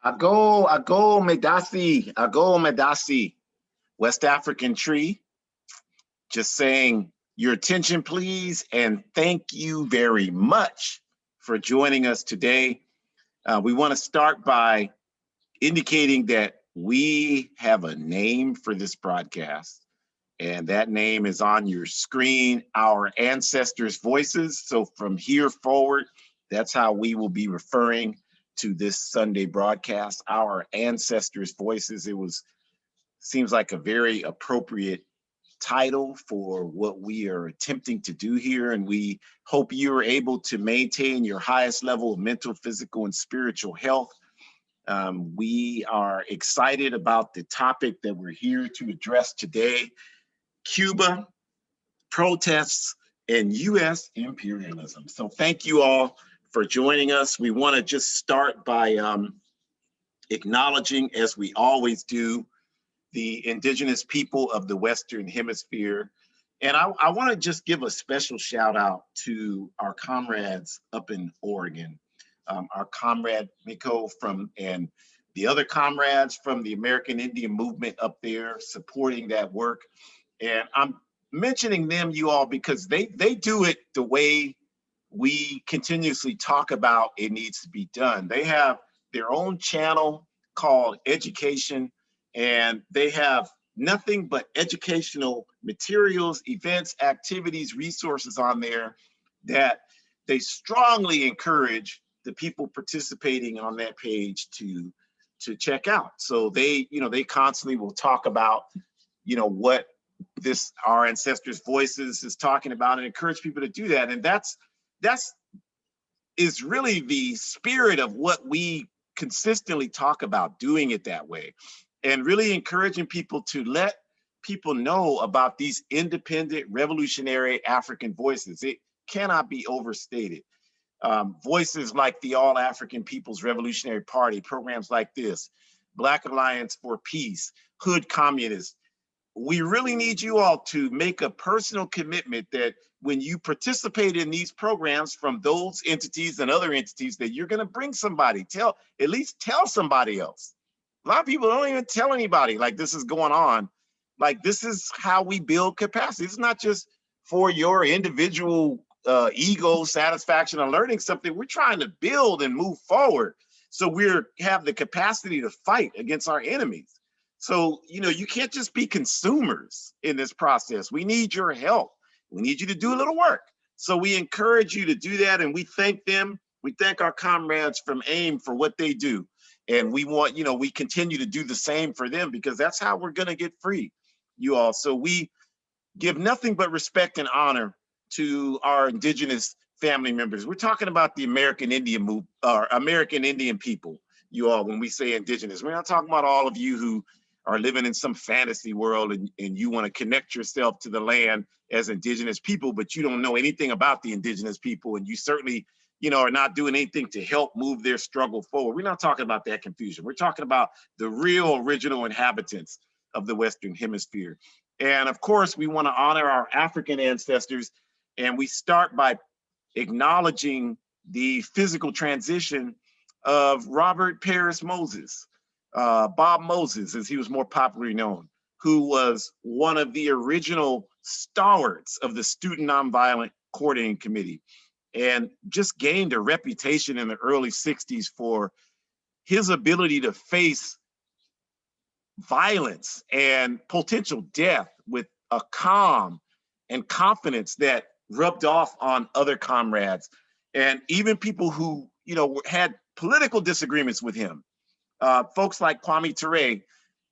Ago Medasi, West African tree. Just saying your attention, please, and thank you very much for joining us today. We want to start by indicating that we have a name for this broadcast, and that name is on your screen, Our Ancestors' Voices. So from here forward, that's how we will be referring to this Sunday broadcast, Our Ancestors' Voices. Seems like a very appropriate title for what we are attempting to do here, and we hope you are able to maintain your highest level of mental, physical, and spiritual health. We are excited about the topic that we're here to address today: Cuba, protests, and U.S. imperialism. So thank you all for joining us. We want to just start by acknowledging, as we always do, the indigenous people of the Western Hemisphere. And I want to just give a special shout out to our comrades up in Oregon, our comrade Miko and the other comrades from the American Indian movement up there supporting that work. And I'm mentioning them, you all, because they do it the way we continuously talk about it needs to be done. They have their own channel called Education, and they have nothing but educational materials, events, activities, resources on there that they strongly encourage the people participating on that page to check out. So they constantly will talk about, what this Our Ancestors' Voices is talking about, and encourage people to do that. And that's is really the spirit of what we consistently talk about, doing it that way, and really encouraging people to let people know about these independent, revolutionary African voices. It cannot be overstated. Voices like the All African People's Revolutionary Party, programs like this, Black Alliance for Peace, Hood Communists. We really need you all to make a personal commitment that when you participate in these programs from those entities and other entities, that you're going to bring somebody, at least tell somebody else. A lot of people don't even tell anybody like this is going on. Like, this is how we build capacity. It's not just for your individual ego satisfaction of learning something. We're trying to build and move forward, so we have the capacity to fight against our enemies. So, you can't just be consumers in this process. We need your help. We need you to do a little work. So we encourage you to do that, and we thank them. We thank our comrades from AIM for what they do. And we want, we continue to do the same for them, because that's how we're going to get free, you all. So we give nothing but respect and honor to our indigenous family members. We're talking about the American Indian American Indian people, you all. When we say indigenous, we're not talking about all of you who are living in some fantasy world and you want to connect yourself to the land as indigenous people, but you don't know anything about the indigenous people, and you certainly are not doing anything to help move their struggle forward. We're not talking about that confusion. We're talking about the real original inhabitants of the Western Hemisphere. And of course, we want to honor our African ancestors, and we start by acknowledging the physical transition of Robert Paris Moses, Bob Moses, as he was more popularly known, who was one of the original stalwarts of the Student Nonviolent Coordinating Committee, and just gained a reputation in the early 60s for his ability to face violence and potential death with a calm and confidence that rubbed off on other comrades, and even people who had political disagreements with him. Folks like Kwame Ture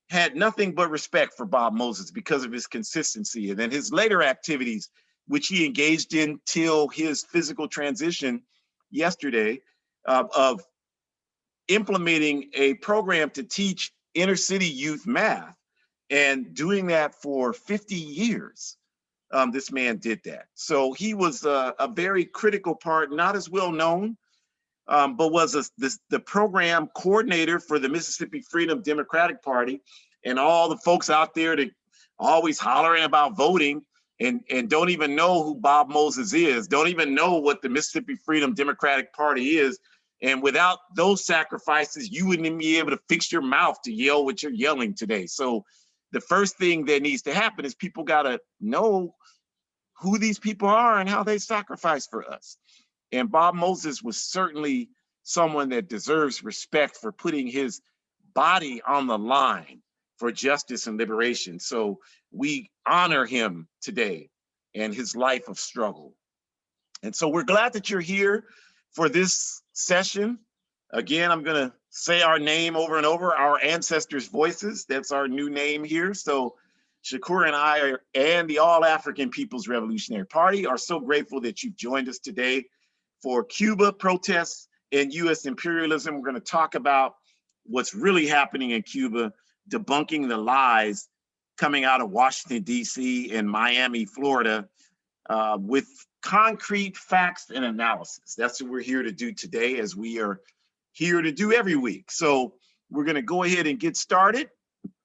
had nothing but respect for Bob Moses because of his consistency, and then his later activities, which he engaged in till his physical transition yesterday, of implementing a program to teach inner city youth math, and doing that for 50 years. This man did that. So he was a very critical part, not as well known, but was the program coordinator for the Mississippi Freedom Democratic Party. And all the folks out there that always hollering about voting and don't even know who Bob Moses is, don't even know what the Mississippi Freedom Democratic Party is, And without those sacrifices, you wouldn't even be able to fix your mouth to yell what you're yelling today. So the first thing that needs to happen is people got to know who these people are and how they sacrifice for us. And Bob Moses was certainly someone that deserves respect for putting his body on the line for justice and liberation. So we honor him today and his life of struggle. And so we're glad that you're here for this session. Again, I'm going to say our name over and over, our ancestors' voices. That's our new name here. So Shukura and I and the All African People's Revolutionary Party are so grateful that you've joined us today for Cuba protests and U.S. imperialism. We're going to talk about what's really happening in Cuba, debunking the lies coming out of Washington, D.C. and Miami, Florida, with concrete facts and analysis. That's what we're here to do today, as we are here to do every week. So we're going to go ahead and get started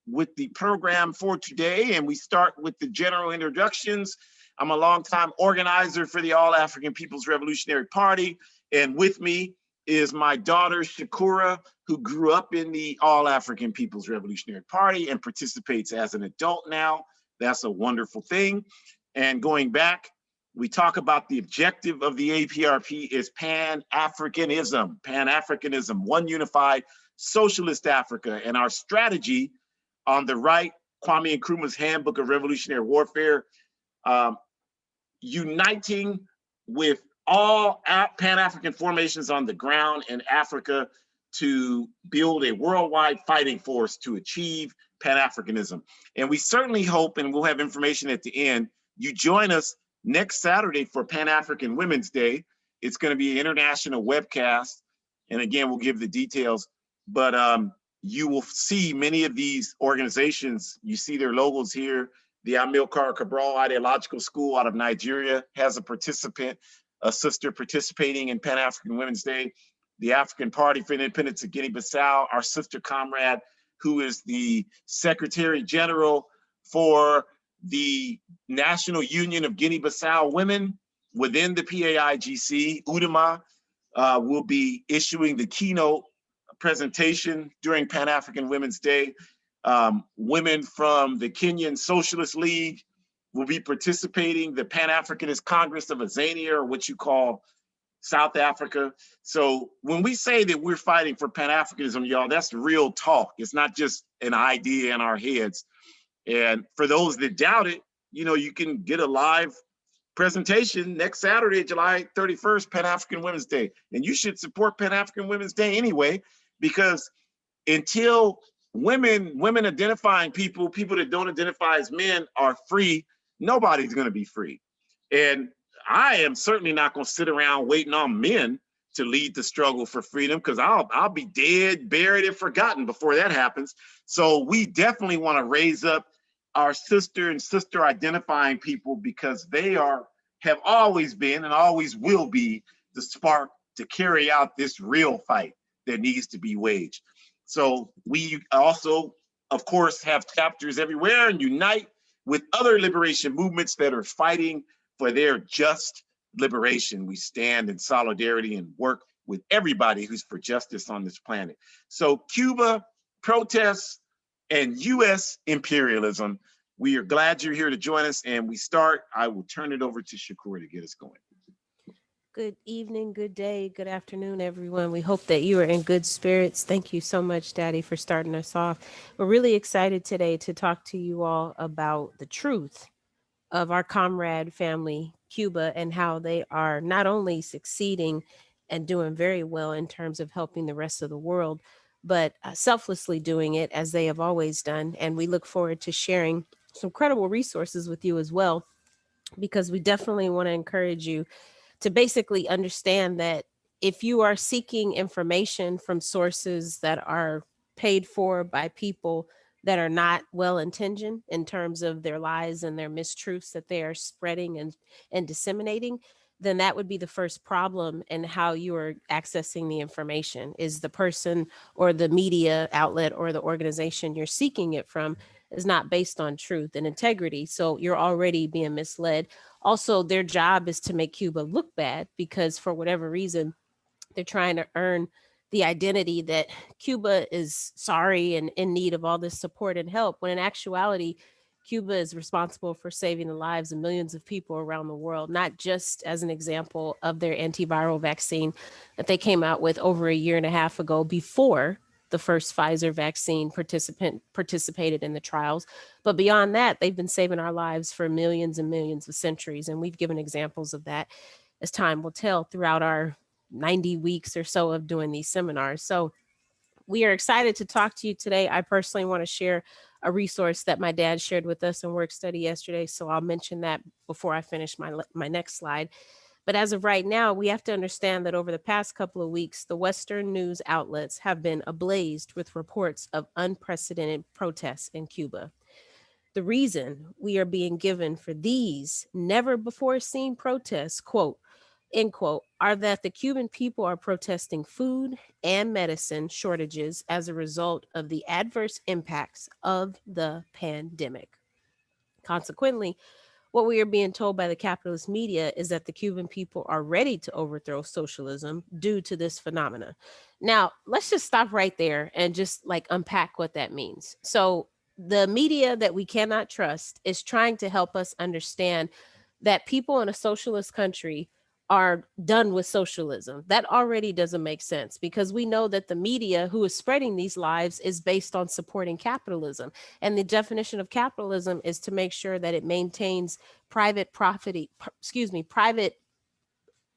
with the program for today. And we start with the general introductions. I'm a longtime organizer for the All African People's Revolutionary Party. And with me is my daughter, Shukura, who grew up in the All African People's Revolutionary Party and participates as an adult now. That's a wonderful thing. And going back, we talk about the objective of the A-APRP is Pan-Africanism, one unified socialist Africa. And our strategy on the right, Kwame Nkrumah's Handbook of Revolutionary Warfare, uniting with all Pan-African formations on the ground in Africa to build a worldwide fighting force to achieve Pan-Africanism. And we certainly hope, and we'll have information at the end, you join us next Saturday for Pan-African Women's Day. It's going to be an international webcast. And again, we'll give the details, but you will see many of these organizations. You see their logos here. The Amilcar Cabral Ideological School out of Nigeria has a participant, a sister participating in Pan-African Women's Day. The African Party for Independence of Guinea-Bissau, our sister comrade, who is the Secretary General for the National Union of Guinea-Bissau Women within the PAIGC, UDEMA, will be issuing the keynote presentation during Pan-African Women's Day. Women from the Kenyan Socialist League will be participating, the Pan-Africanist Congress of Azania, or what you call South Africa. So when we say that we're fighting for Pan-Africanism, y'all, that's real talk. It's not just an idea in our heads. And for those that doubt it, you know, you can get a live presentation next Saturday, July 31st, Pan-African Women's Day. And you should support Pan-African Women's Day anyway, because until women identifying people that don't identify as men are free, nobody's going to be free. And I am certainly not going to sit around waiting on men to lead the struggle for freedom, because I'll be dead, buried, and forgotten before that happens. So we definitely want to raise up our sister and sister identifying people, because they have always been and always will be the spark to carry out this real fight that needs to be waged. So we also, of course, have chapters everywhere and unite with other liberation movements that are fighting for their just liberation. We stand in solidarity and work with everybody who's for justice on this planet. So Cuba protests and U.S. imperialism. We are glad you're here to join us, and we start. I will turn it over to Shukura to get us going. Good evening, good day, good afternoon, everyone. We hope that you are in good spirits. Thank you so much, Daddy, for starting us off. We're really excited today to talk to you all about the truth of our comrade family, Cuba, and how they are not only succeeding and doing very well in terms of helping the rest of the world, but selflessly doing it as they have always done. And we look forward to sharing some credible resources with you as well, because we definitely want to encourage you to basically understand that if you are seeking information from sources that are paid for by people that are not well intentioned in terms of their lies and their mistruths that they are spreading and disseminating, then that would be the first problem in how you are accessing the information. Is the person or the media outlet or the organization you're seeking it from is not based on truth and integrity. So you're already being misled. Also, their job is to make Cuba look bad, because for whatever reason, They're trying to earn the identity that Cuba is sorry and in need of all this support and help, when in actuality, Cuba is responsible for saving the lives of millions of people around the world, not just as an example of their antiviral vaccine that they came out with over a year and a half ago before the first Pfizer vaccine participated in the trials. But beyond that, they've been saving our lives for millions and millions of centuries. And we've given examples of that, as time will tell, throughout our 90 weeks or so of doing these seminars. So we are excited to talk to you today. I personally want to share a resource that my dad shared with us in work study yesterday. So I'll mention that before I finish my next slide. But as of right now, we have to understand that over the past couple of weeks, the Western news outlets have been ablaze with reports of unprecedented protests in Cuba. The reason we are being given for these never before seen protests, quote, end quote, are that the Cuban people are protesting food and medicine shortages as a result of the adverse impacts of the pandemic. Consequently, what we are being told by the capitalist media is that the Cuban people are ready to overthrow socialism due to this phenomena. Now, let's just stop right there and just like unpack what that means. So, the media that we cannot trust is trying to help us understand that people in a socialist country are done with socialism. That already doesn't make sense because we know that the media who is spreading these lies is based on supporting capitalism. And the definition of capitalism is to make sure that it maintains private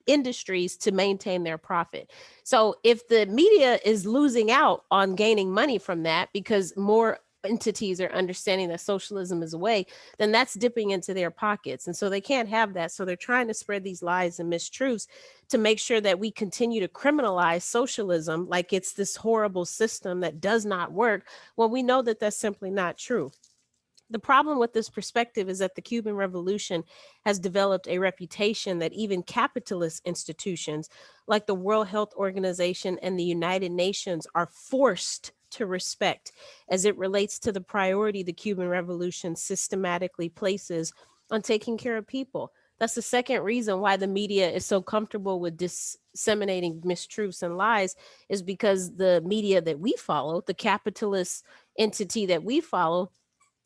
industries to maintain their profit. So if the media is losing out on gaining money from that because more entities are understanding that socialism is a way, then that's dipping into their pockets. And so they can't have that. So they're trying to spread these lies and mistruths to make sure that we continue to criminalize socialism like it's this horrible system that does not work. Well, we know that that's simply not true. The problem with this perspective is that the Cuban Revolution has developed a reputation that even capitalist institutions like the World Health Organization and the United Nations are forced to respect as it relates to the priority the Cuban Revolution systematically places on taking care of people. That's the second reason why the media is so comfortable with disseminating mistruths and lies, is because the media that we follow, the capitalist entity that we follow,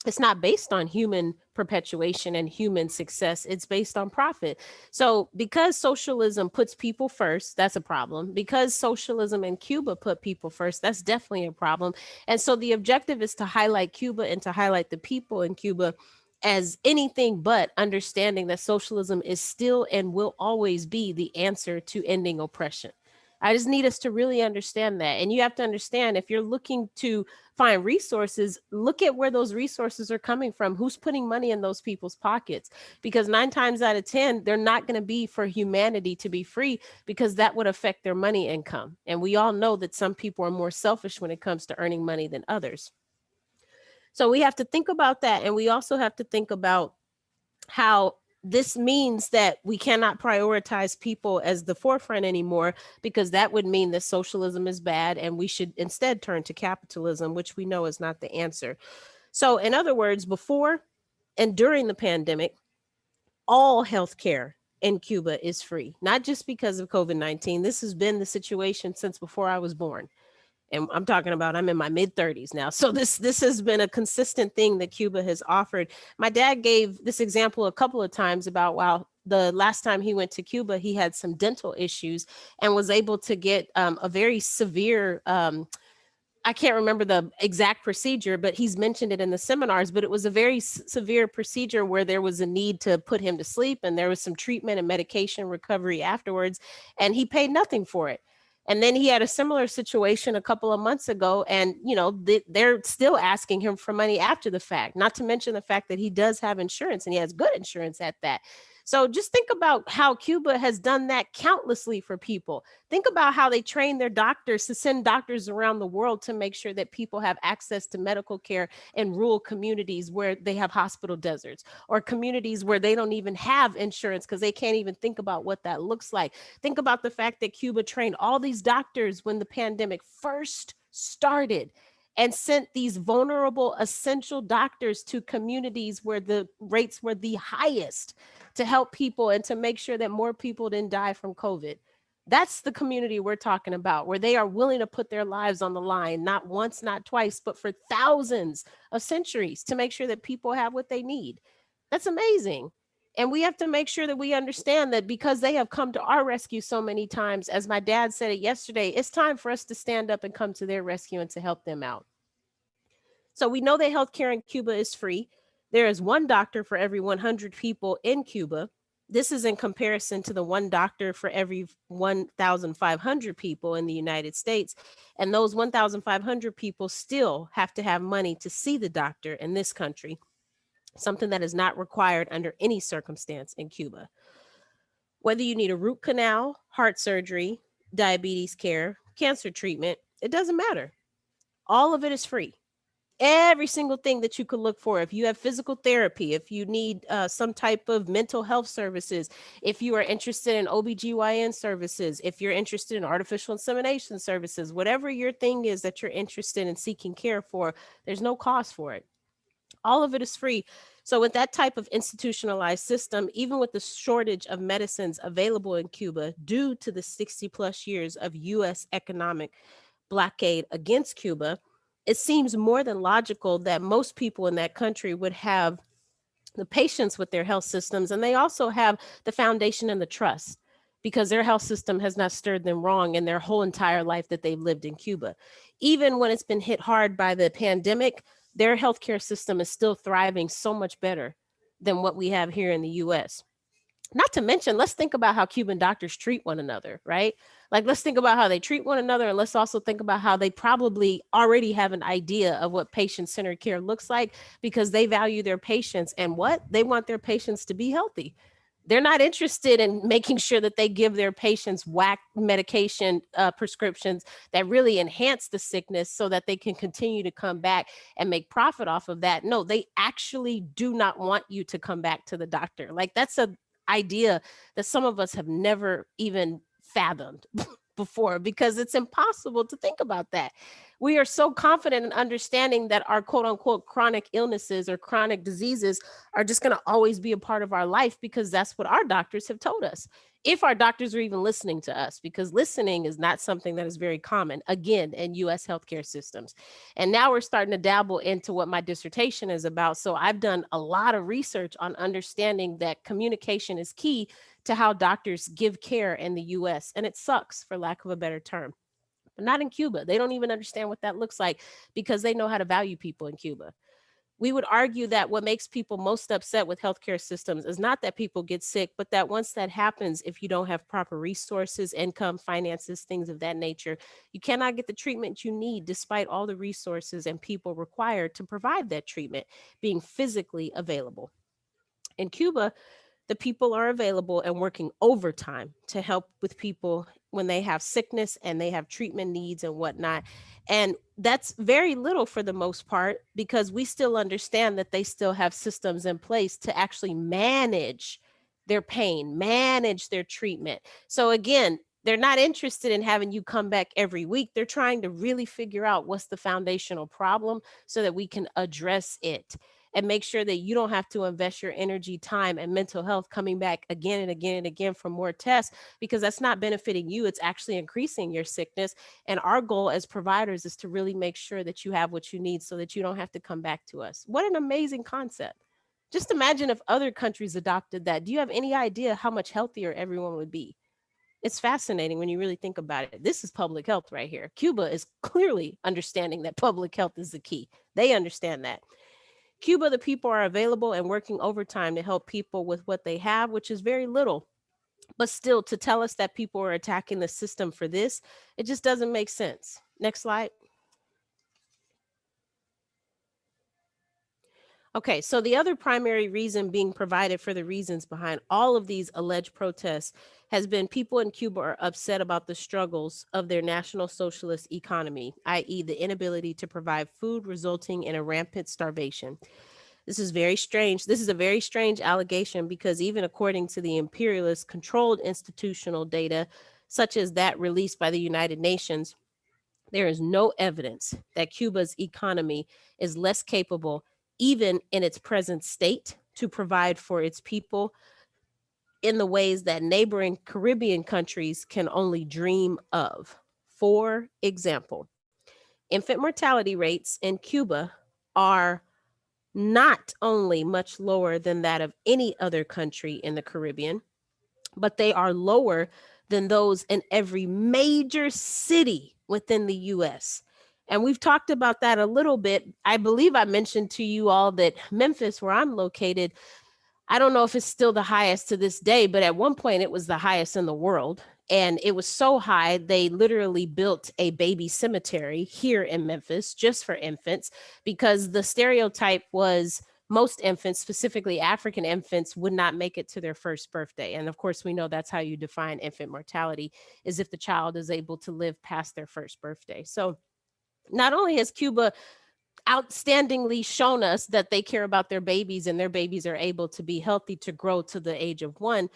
it's not based on human perpetuation and human success. It's based on profit. So because socialism puts people first, that's a problem. Because socialism in Cuba put people first, that's definitely a problem. And so the objective is to highlight Cuba and to highlight the people in Cuba as anything but understanding that socialism is still and will always be the answer to ending oppression. I just need us to really understand that. And you have to understand, if you're looking to find resources, look at where those resources are coming from. Who's putting money in those people's pockets? Because 9 times out of 10, they're not going to be for humanity to be free, because that would affect their money income. And we all know that some people are more selfish when it comes to earning money than others. So we have to think about that. And we also have to think about how this means that we cannot prioritize people as the forefront anymore, because that would mean that socialism is bad and we should instead turn to capitalism, which we know is not the answer. So, in other words, before and during the pandemic, all healthcare in Cuba is free, not just because of COVID-19. This has been the situation since before I was born. And I'm talking about, I'm in my mid 30s now. So this has been a consistent thing that Cuba has offered. My dad gave this example a couple of times about, wow, the last time he went to Cuba, he had some dental issues and was able to get a very severe I can't remember the exact procedure, but he's mentioned it in the seminars. But it was a very severe procedure where there was a need to put him to sleep, and there was some treatment and medication recovery afterwards, and he paid nothing for it. And then he had a similar situation a couple of months ago, and they're still asking him for money after the fact. Not to mention the fact that he does have insurance, and he has good insurance at that. So just think about how Cuba has done that countlessly for people. Think about how they train their doctors to send doctors around the world to make sure that people have access to medical care in rural communities where they have hospital deserts, or communities where they don't even have insurance because they can't even think about what that looks like. Think about the fact that Cuba trained all these doctors when the pandemic first started, and sent these vulnerable essential doctors to communities where the rates were the highest, to help people and to make sure that more people didn't die from COVID. That's the community we're talking about, where they are willing to put their lives on the line, not once, not twice, but for thousands of centuries to make sure that people have what they need. That's amazing. And we have to make sure that we understand that because they have come to our rescue so many times, as my dad said it yesterday, it's time for us to stand up and come to their rescue and to help them out. So we know that healthcare in Cuba is free. There is one doctor for every 100 people in Cuba. This is in comparison to the one doctor for every 1,500 people in the United States. And those 1,500 people still have to have money to see the doctor in this country, something that is not required under any circumstance in Cuba. Whether you need a root canal, heart surgery, diabetes care, cancer treatment, it doesn't matter. All of it is free. Every single thing that you could look for. If you have physical therapy, if you need some type of mental health services, if you are interested in OBGYN services, if you're interested in artificial insemination services, whatever your thing is that you're interested in seeking care for, there's no cost for it. All of it is free. So with that type of institutionalized system, even with the shortage of medicines available in Cuba due to the 60 plus years of US economic blockade against Cuba, it seems more than logical that most people in that country would have the patience with their health systems, and they also have the foundation and the trust because their health system has not stirred them wrong in their whole entire life that they've lived in Cuba. Even when it's been hit hard by the pandemic, their healthcare system is still thriving so much better than what we have here in the US. Not to mention, let's think about how Cuban doctors treat one another, right? Like, let's think about how they treat one another. And let's also think about how they probably already have an idea of what patient centered care looks like because they value their patients and what they want their patients to be healthy. They're not interested in making sure that they give their patients whack medication prescriptions that really enhance the sickness so that they can continue to come back and make profit off of that. No, they actually do not want you to come back to the doctor. Like, that's a idea that some of us have never even fathomed before because it's impossible to think about that. We are so confident in understanding that our quote unquote chronic illnesses or chronic diseases are just going to always be a part of our life because that's what our doctors have told us. If our doctors are even listening to us, because listening is not something that is very common, again, in US healthcare systems. And now we're starting to dabble into what my dissertation is about. So I've done a lot of research on understanding that communication is key to how doctors give care in the US. And it sucks, for lack of a better term. But not in Cuba. They don't even understand what that looks like because they know how to value people in Cuba. We would argue that what makes people most upset with healthcare systems is not that people get sick, but that once that happens, if you don't have proper resources, income, finances, things of that nature, you cannot get the treatment you need despite all the resources and people required to provide that treatment being physically available. In Cuba, the people are available and working overtime to help with people when they have sickness and they have treatment needs and whatnot. And that's very little for the most part because we still understand that they still have systems in place to actually manage their pain, manage their treatment. So again, they're not interested in having you come back every week. They're trying to really figure out what's the foundational problem so that we can address it and make sure that you don't have to invest your energy, time, and mental health coming back again and again and again for more tests because that's not benefiting you. It's actually increasing your sickness. And our goal as providers is to really make sure that you have what you need so that you don't have to come back to us. What an amazing concept. Just imagine if other countries adopted that. Do you have any idea how much healthier everyone would be? It's fascinating when you really think about it. This is public health right here. Cuba is clearly understanding that public health is the key. They understand that. Cuba, the people are available and working overtime to help people with what they have, which is very little. But still, to tell us that people are attacking the system for this, it just doesn't make sense. Next slide. Okay, so the other primary reason being provided for the reasons behind all of these alleged protests has been people in Cuba are upset about the struggles of their national socialist economy, i.e., the inability to provide food, resulting in a rampant starvation. This is very strange. This is a very strange allegation because even according to the imperialist controlled institutional data, such as that released by the United Nations, there is no evidence that Cuba's economy is less capable, even in its present state, to provide for its people in the ways that neighboring Caribbean countries can only dream of. For example, infant mortality rates in Cuba are not only much lower than that of any other country in the Caribbean, but they are lower than those in every major city within the US. And we've talked about that a little bit. I believe I mentioned to you all that Memphis, where I'm located, I don't know if it's still the highest to this day, but at one point it was the highest in the world. And it was so high, they literally built a baby cemetery here in Memphis just for infants, because the stereotype was most infants, specifically African infants, would not make it to their first birthday. And of course, we know that's how you define infant mortality, is if the child is able to live past their first birthday. So not only has Cuba outstandingly shown us that they care about their babies and their babies are able to be healthy to grow to the age of 1,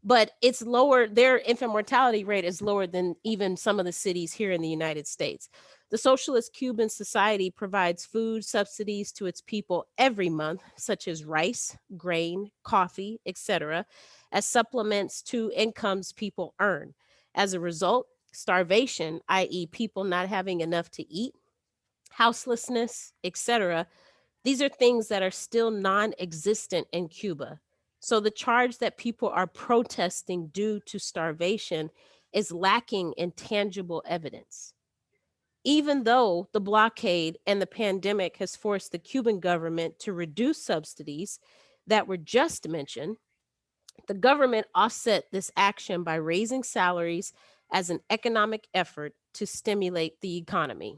but it's lower, their infant mortality rate is lower than even some of the cities here in the United States. The socialist Cuban society provides food subsidies to its people every month, such as rice, grain, coffee, etc., as supplements to incomes people earn. As a result, starvation, i.e., people not having enough to eat, houselessness, etc., these are things that are still non-existent in Cuba. So the charge that people are protesting due to starvation is lacking in tangible evidence. Even though the blockade and the pandemic has forced the Cuban government to reduce subsidies that were just mentioned, the government offset this action by raising salaries as an economic effort to stimulate the economy.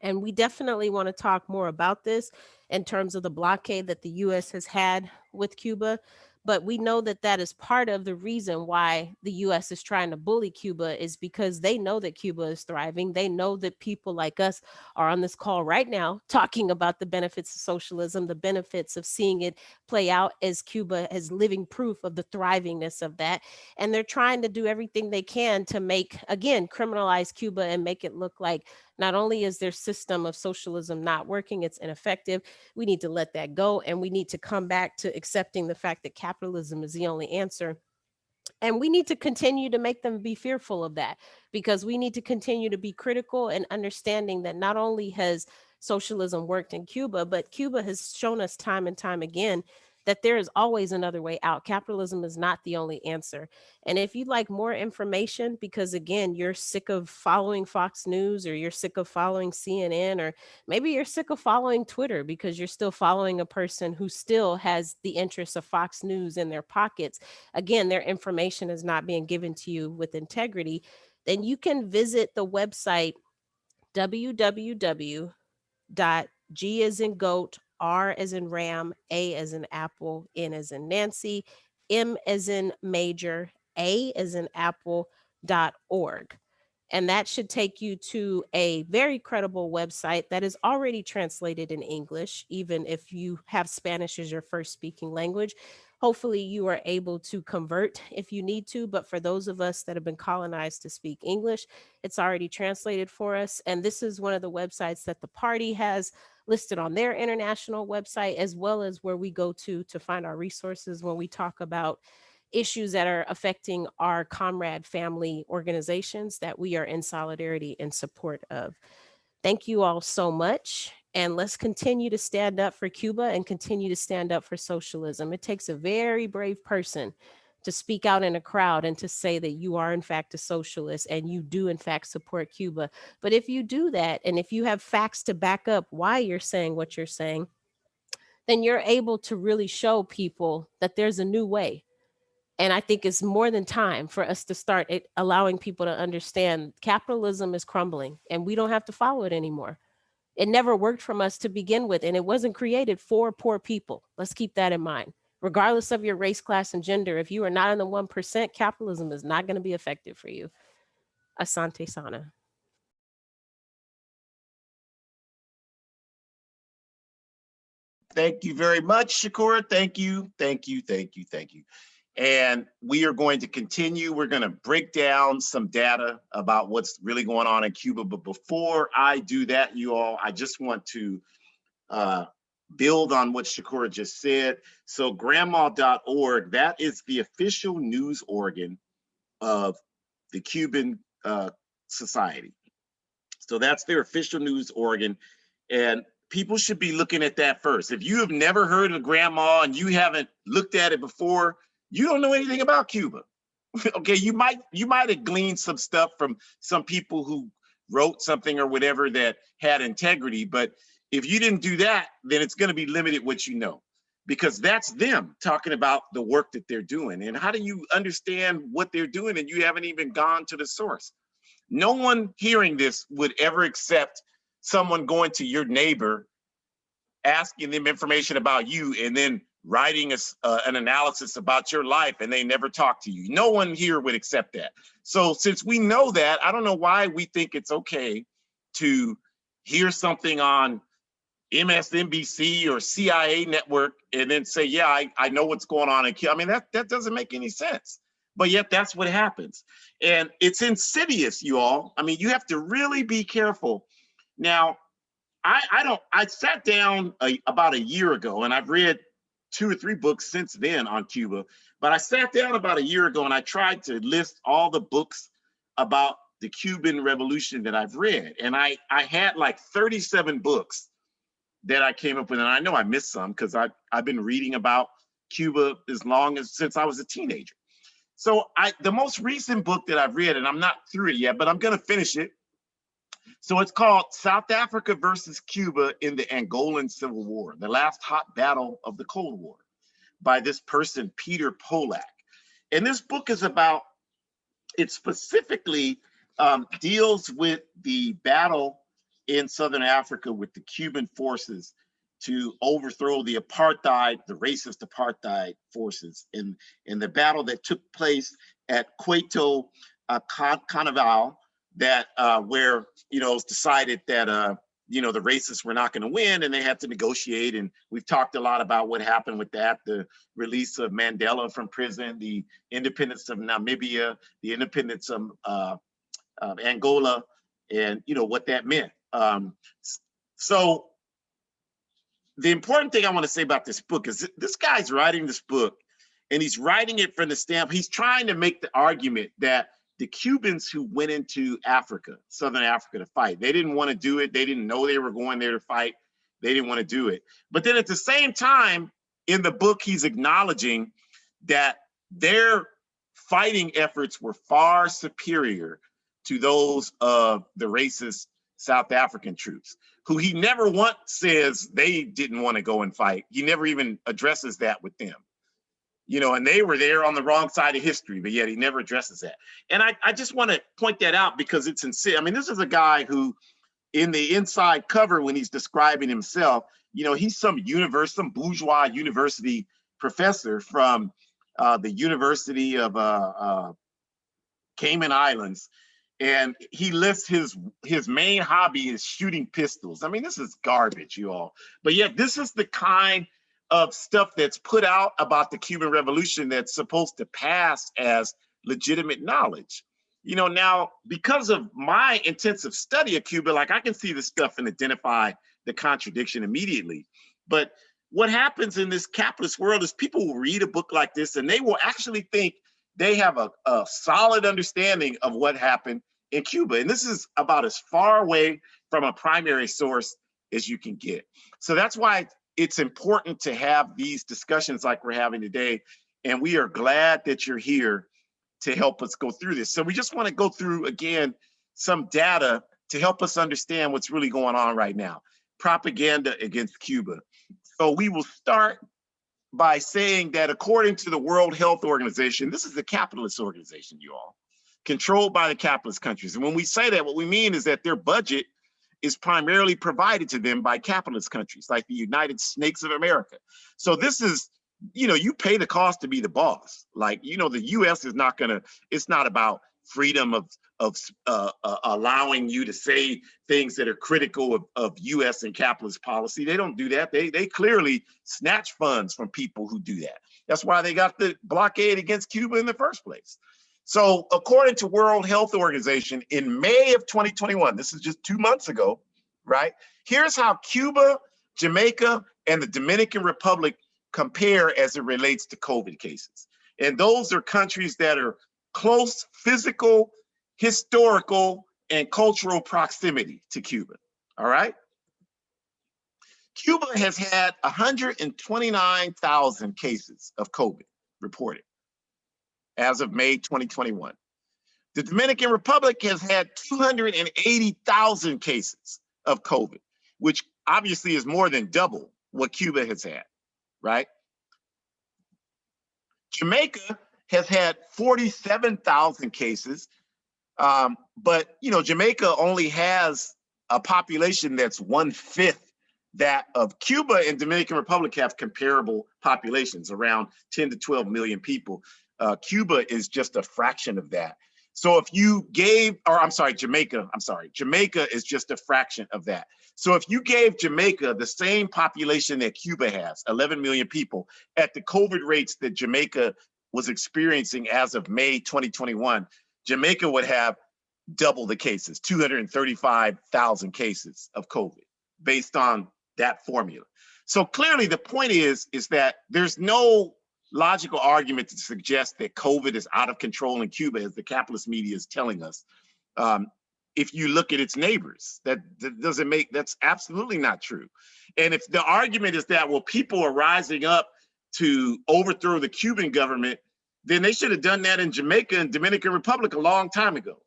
And we definitely want to talk more about this in terms of the blockade that the US has had with Cuba. But we know that that is part of the reason why the US is trying to bully Cuba, is because they know that Cuba is thriving. They know that people like us are on this call right now talking about the benefits of socialism, the benefits of seeing it play out, as Cuba is living proof of the thrivingness of that. And they're trying to do everything they can to make, again, criminalize Cuba and make it look like not only is their system of socialism not working, it's ineffective. We need to let that go. And we need to come back to accepting the fact that capitalism is the only answer. And we need to continue to make them be fearful of that, because we need to continue to be critical and understanding that not only has socialism worked in Cuba, but Cuba has shown us time and time again that there is always another way out. Capitalism is not the only answer. And if you'd like more information, because again, you're sick of following Fox News, or you're sick of following CNN, or maybe you're sick of following Twitter because you're still following a person who still has the interests of Fox News in their pockets, again, their information is not being given to you with integrity, then you can visit the website www.g as in goat, R as in ram, A as in apple, N as in Nancy, M as in major, A as in apple.org. And that should take you to a very credible website that is already translated in English, even if you have Spanish as your first speaking language. Hopefully, you are able to convert if you need to. But for those of us that have been colonized to speak English, it's already translated for us. And this is one of the websites that the party has listed on their international website, as well as where we go to find our resources when we talk about issues that are affecting our comrade family organizations that we are in solidarity and support of. Thank you all so much. And let's continue to stand up for Cuba and continue to stand up for socialism. It takes a very brave person to speak out in a crowd and to say that you are in fact a socialist and you do in fact support Cuba. But if you do that, and if you have facts to back up why you're saying what you're saying, then you're able to really show people that there's a new way. And I think it's more than time for us to start allowing people to understand capitalism is crumbling and we don't have to follow it anymore. It never worked from us to begin with, and it wasn't created for poor people. Let's keep that in mind. Regardless of your race, class, and gender, if you are not in the 1%, capitalism is not going to be effective for you. Asante Sana. Thank you very much, Shukura. Thank you, thank you, thank you, thank you. And we are going to continue. We're going to break down some data about what's really going on in Cuba. But before I do that, you all, I just want to build on what Shukura just said. So grandma.org, that is the official news organ of the Cuban society. So that's their official news organ. And people should be looking at that first. If you have never heard of grandma and you haven't looked at it before, you don't know anything about Cuba. Okay, you might have gleaned some stuff from some people who wrote something or whatever that had integrity, but if you didn't do that, then it's going to be limited what you know, because that's them talking about the work that they're doing. And how do you understand what they're doing and you haven't even gone to the source? No one hearing this would ever accept someone going to your neighbor, asking them information about you, and then writing an analysis about your life, and they never talk to you. No one here would accept that. So since we know that, I don't know why we think it's okay to hear something on MSNBC or CIA network and then say, yeah, I know what's going on in Cuba. I mean, that doesn't make any sense. But yet that's what happens. And it's insidious, you all. I mean, you have to really be careful. Now, I sat down about a year ago, and I've read 2 or 3 books since then on Cuba, but I sat down about a year ago and I tried to list all the books about the Cuban Revolution that I've read. And I had like 37 books that I came up with, and I know I missed some because I've been reading about Cuba since I was a teenager. So the most recent book that I've read, and I'm not through it yet, but I'm going to finish it. So it's called South Africa versus Cuba in the Angolan Civil War, the last hot battle of the Cold War, by this person, Peter Polak. And this book is about, it specifically deals with the battle in Southern Africa with the Cuban forces to overthrow the racist apartheid forces in the battle that took place at Cueto Carnival, that where, it was decided that the racists were not going to win and they had to negotiate. And we've talked a lot about what happened with that, the release of Mandela from prison, the independence of Namibia, the independence of Angola, and what that meant. So the important thing I want to say about this book is this guy's writing this book, and he's writing it from the standpoint, he's trying to make the argument that the Cubans who went into Africa, Southern Africa, to fight, they didn't want to do it. They didn't know they were going there to fight. They didn't want to do it. But then at the same time, in the book, he's acknowledging that their fighting efforts were far superior to those of the racist South African troops, who he never once says they didn't want to go and fight. He never even addresses that with them. And they were there on the wrong side of history, but yet he never addresses that. And I just want to point that out because it's insane. I mean, this is a guy who, in the inside cover, when he's describing himself, he's some bourgeois university professor from the University of Cayman Islands. And he lists his main hobby is shooting pistols. I mean, this is garbage, you all. But yet this is the kind of stuff that's put out about the Cuban Revolution that's supposed to pass as legitimate knowledge. Now, because of my intensive study of Cuba, like I can see this stuff and identify the contradiction immediately. But what happens in this capitalist world is people will read a book like this and they will actually think they have a solid understanding of what happened in Cuba. And this is about as far away from a primary source as you can get. So that's why it's important to have these discussions like we're having today. And we are glad that you're here to help us go through this. So we just want to go through, again, some data to help us understand what's really going on right now. Propaganda against Cuba. So we will start by saying that according to the World Health Organization, this is a capitalist organization, you all, controlled by the capitalist countries. And when we say that, what we mean is that their budget is primarily provided to them by capitalist countries like the United Snakes of America. So this is, you pay the cost to be the boss. Like, the US is not gonna, it's not about freedom of allowing you to say things that are critical of US and capitalist policy. They don't do that. They clearly snatch funds from people who do that. That's why they got the blockade against Cuba in the first place. So according to World Health Organization, in May of 2021, this is just 2 months ago, right? Here's how Cuba, Jamaica, and the Dominican Republic compare as it relates to COVID cases. And those are countries that are close physical, historical, and cultural proximity to Cuba. All right. Cuba has had 129,000 cases of COVID reported as of May 2021. The Dominican Republic has had 280,000 cases of COVID, which obviously is more than double what Cuba has had, right? Jamaica has had 47,000 cases, but Jamaica only has a population that's 1/5 that of Cuba, and Dominican Republic have comparable populations, around 10 to 12 million people. Cuba is just a fraction of that. So if you gave, or I'm sorry, Jamaica is just a fraction of that. So if you gave Jamaica the same population that Cuba has, 11 million people, at the COVID rates that Jamaica was experiencing as of May 2021, Jamaica would have double the cases, 235,000 cases of COVID based on that formula. So clearly the point is that there's no logical argument to suggest that COVID is out of control in Cuba, as the capitalist media is telling us. If you look at its neighbors, that's absolutely not true. And if the argument is that, well, people are rising up to overthrow the Cuban government, then they should have done that in Jamaica and Dominican Republic a long time ago.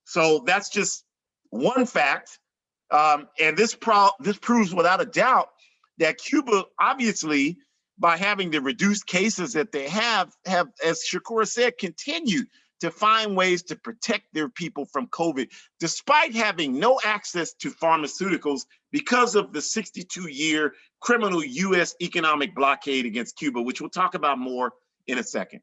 So that's just one fact. And this proves without a doubt that Cuba, obviously, by having the reduced cases that they have, as Shukura said, continued to find ways to protect their people from COVID, despite having no access to pharmaceuticals because of the 62-year criminal U.S. economic blockade against Cuba, which we'll talk about more in a second.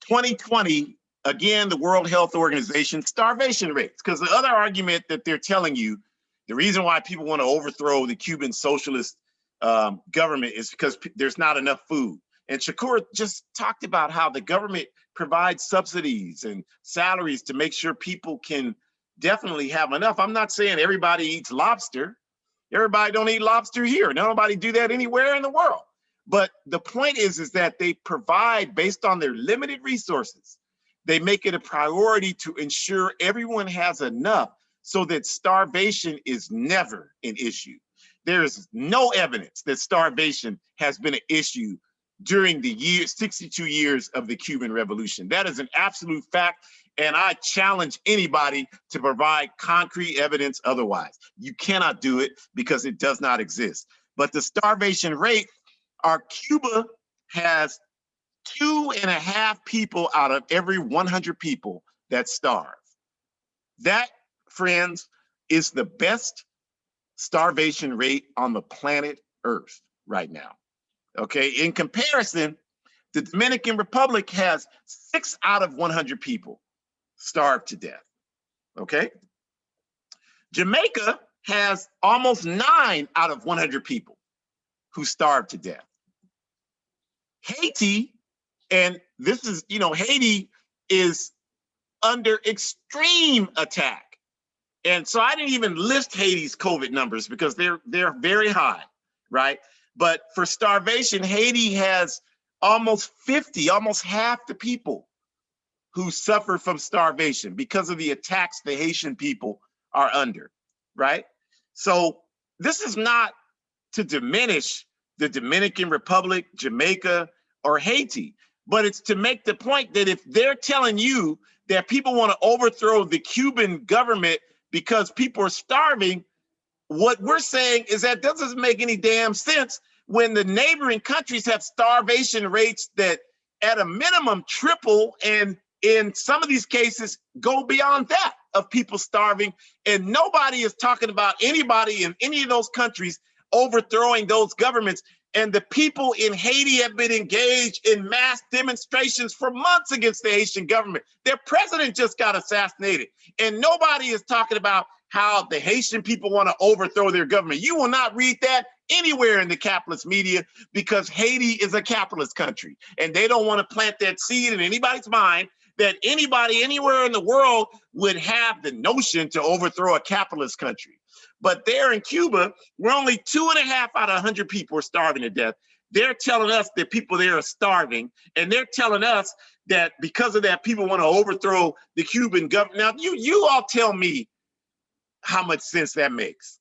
2020, again, the World Health Organization, starvation rates, because the other argument that they're telling you, the reason why people want to overthrow the Cuban socialist government is because there's not enough food. And Shukura just talked about how the government provides subsidies and salaries to make sure people can definitely have enough. I'm not saying everybody eats lobster. Everybody don't eat lobster here. Nobody do that anywhere in the world. But the point is that they provide, based on their limited resources, they make it a priority to ensure everyone has enough so that starvation is never an issue. There is no evidence that starvation has been an issue during the 62 years of the Cuban Revolution. That is an absolute fact, and I challenge anybody to provide concrete evidence otherwise. You cannot do it because it does not exist. But the starvation rate, Cuba has 2.5 people out of every 100 people that starve. That, friends, is the best starvation rate on the planet Earth right now. Okay, in comparison, the Dominican Republic has 6 out of 100 people starved to death. Okay, Jamaica has almost 9 out of 100 people who starved to death. Haiti, and this is, Haiti is under extreme attack. And so I didn't even list Haiti's COVID numbers because they're very high, right? But for starvation, Haiti has almost half the people who suffer from starvation because of the attacks the Haitian people are under, right? So this is not to diminish the Dominican Republic, Jamaica, or Haiti, but it's to make the point that if they're telling you that people want to overthrow the Cuban government because people are starving, what we're saying is that doesn't make any damn sense when the neighboring countries have starvation rates that at a minimum triple, and in some of these cases go beyond that of people starving. And nobody is talking about anybody in any of those countries overthrowing those governments. And the people in Haiti have been engaged in mass demonstrations for months against the Haitian government. Their president just got assassinated. And nobody is talking about how the Haitian people want to overthrow their government. You will not read that anywhere in the capitalist media because Haiti is a capitalist country. And they don't want to plant that seed in anybody's mind that anybody anywhere in the world would have the notion to overthrow a capitalist country. But there in Cuba, we're only 2.5 out of 100 people are starving to death. They're telling us that people there are starving, and they're telling us that because of that, people want to overthrow the Cuban government. Now, you all tell me how much sense that makes.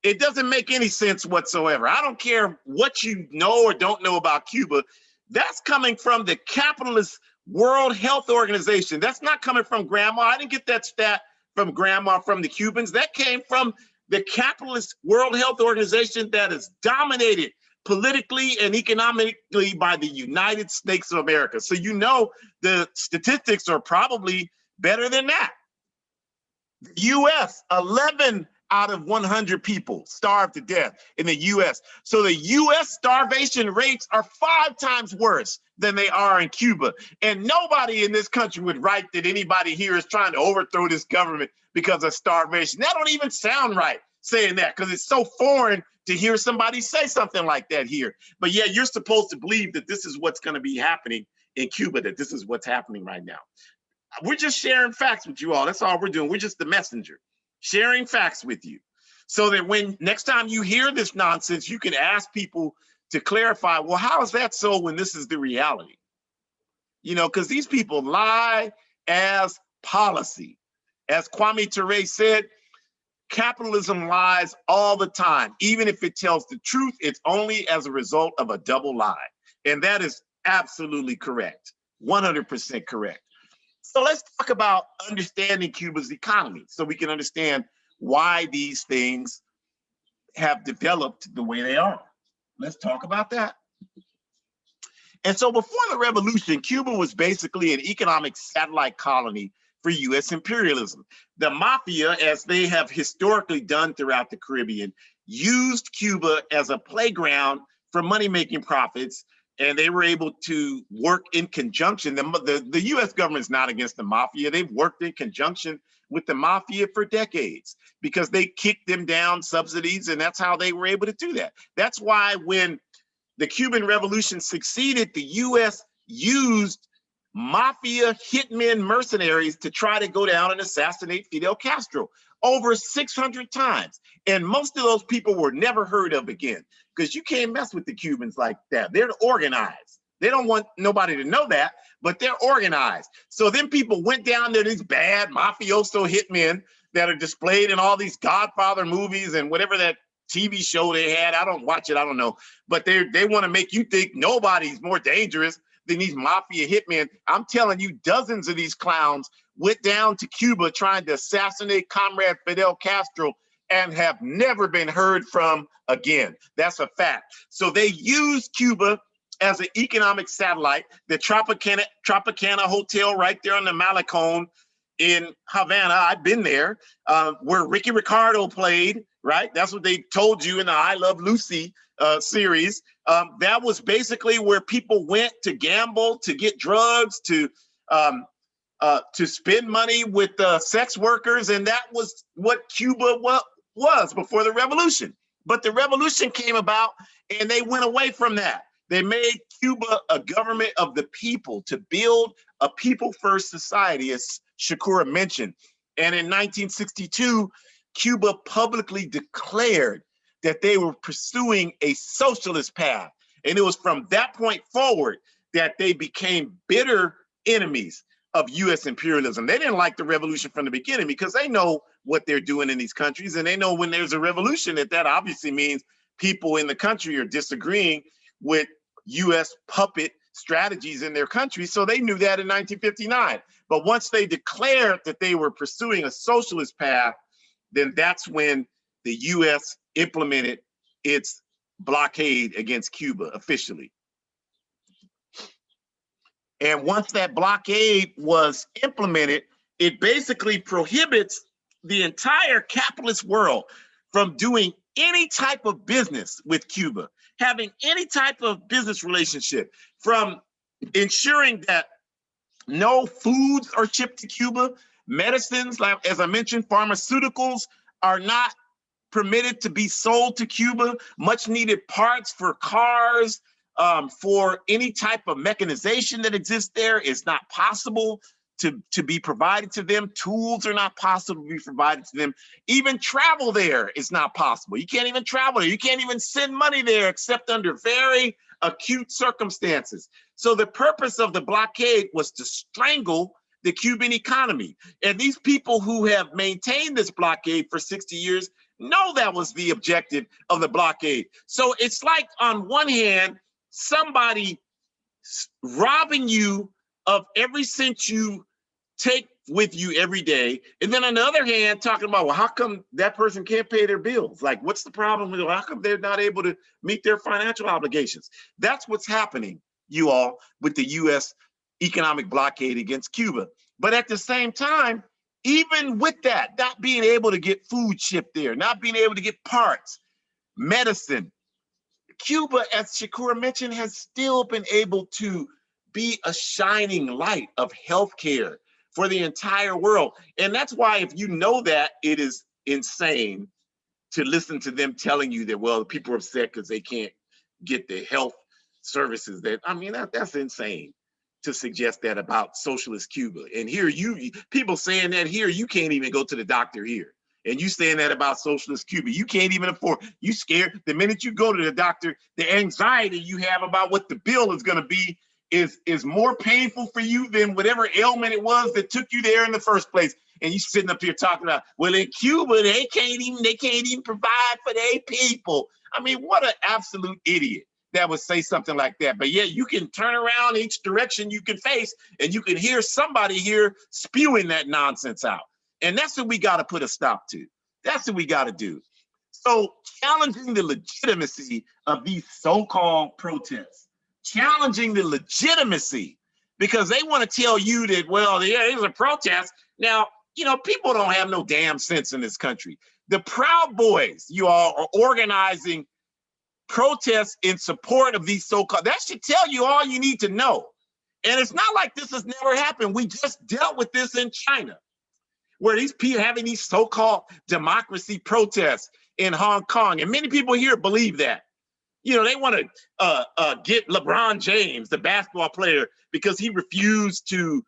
It doesn't make any sense whatsoever. I don't care what you know or don't know about Cuba. That's coming from the capitalist World Health Organization. That's not coming from grandma. I didn't get that stat from grandma, from the Cubans. That came from the capitalist World Health Organization that is dominated politically and economically by the United States of America. So you know the statistics are probably better than that. The US, 11 out of 100 people starved to death in the US. So the US starvation rates are 5 times worse than they are in Cuba. And nobody in this country would write that anybody here is trying to overthrow this government because of starvation. That don't even sound right saying that, because it's so foreign to hear somebody say something like that here. But yeah, you're supposed to believe that this is what's going to be happening in Cuba, that this is what's happening right now. We're just sharing facts with you all. That's all we're doing. We're just the messenger, sharing facts with you, so that when next time you hear this nonsense, you can ask people to clarify, well, how is that so when this is the reality? You know, because these people lie as policy. As Kwame Ture said, capitalism lies all the time. Even if it tells the truth, it's only as a result of a double lie. And that is absolutely correct, 100% correct. So let's talk about understanding Cuba's economy so we can understand why these things have developed the way they are. Let's talk about that. And so before the revolution, Cuba was basically an economic satellite colony for US imperialism. The mafia, as they have historically done throughout the Caribbean, used Cuba as a playground for money-making profits, and they were able to work in conjunction. The US government is not against the mafia. They've worked in conjunction with the mafia for decades because they kicked them down subsidies, and that's how they were able to do that. That's why when the Cuban Revolution succeeded, the US used mafia hitmen mercenaries to try to go down and assassinate Fidel Castro over 600 times. And most of those people were never heard of again, because you can't mess with the Cubans like that. They're organized. They don't want nobody to know that, but they're organized. So then people went down there, these bad mafioso hitmen that are displayed in all these Godfather movies and whatever that TV show they had. I don't watch it, I don't know. But they want to make you think nobody's more dangerous than these mafia hitmen. I'm telling you, dozens of these clowns went down to Cuba trying to assassinate Comrade Fidel Castro and have never been heard from again. That's a fact. So they used Cuba as an economic satellite. The Tropicana Hotel right there on the Malecon in Havana, I've been there, where Ricky Ricardo played, right? That's what they told you in the I Love Lucy series. That was basically where people went to gamble, to get drugs, to spend money with sex workers, and that was what Cuba was before the revolution. But the revolution came about, and they went away from that. They made Cuba a government of the people, to build a people-first society, as Shukura mentioned. And in 1962, Cuba publicly declared that they were pursuing a socialist path. And it was from that point forward that they became bitter enemies of US imperialism. They didn't like the revolution from the beginning because they know what they're doing in these countries. And they know when there's a revolution that obviously means people in the country are disagreeing with US puppet strategies in their country. So they knew that in 1959. But once they declared that they were pursuing a socialist path, then that's when the US implemented its blockade against Cuba officially. And once that blockade was implemented, it basically prohibits the entire capitalist world from doing any type of business with Cuba, having any type of business relationship, from ensuring that no foods are shipped to Cuba, medicines, like as I mentioned, pharmaceuticals are not permitted to be sold to Cuba, much needed parts for cars, for any type of mechanization that exists there is not possible to be provided to them. Tools are not possible to be provided to them. Even travel there is not possible. You can't even travel there. You can't even send money there except under very acute circumstances. So the purpose of the blockade was to strangle the Cuban economy. And these people who have maintained this blockade for 60 years know that was the objective of the blockade. So it's like, on one hand, somebody robbing you of every cent you take with you every day. And then on the other hand, talking about, well, how come that person can't pay their bills? Like, what's the problem with it? How come they're not able to meet their financial obligations? That's what's happening, you all, with the US economic blockade against Cuba. But at the same time, even with that, not being able to get food shipped there, not being able to get parts, medicine, Cuba, as Shukura mentioned, has still been able to be a shining light of healthcare for the entire world. And that's why, if you know that, it is insane to listen to them telling you that, well, people are upset because they can't get the health services. That's insane to suggest that about socialist Cuba. And here people saying that here, you can't even go to the doctor here. And you saying that about socialist Cuba. You can't even afford, you scared. The minute you go to the doctor, the anxiety you have about what the bill is going to be is more painful for you than whatever ailment it was that took you there in the first place. And you sitting up here talking about, well, in Cuba, they can't even provide for their people. I mean, what an absolute idiot that would say something like that. But yeah, you can turn around each direction you can face, and you can hear somebody here spewing that nonsense out. And that's what we got to put a stop to. That's what we got to do. So challenging the legitimacy of these so-called protests, challenging the legitimacy, because they want to tell you that, well, yeah, it was a protest. Now, people don't have no damn sense in this country. The Proud Boys, you all, are organizing protests in support of these so-called, that should tell you all you need to know. And it's not like this has never happened. We just dealt with this in China, where these people having these so-called democracy protests in Hong Kong. And many people here believe that. They want to get LeBron James, the basketball player, because he refused to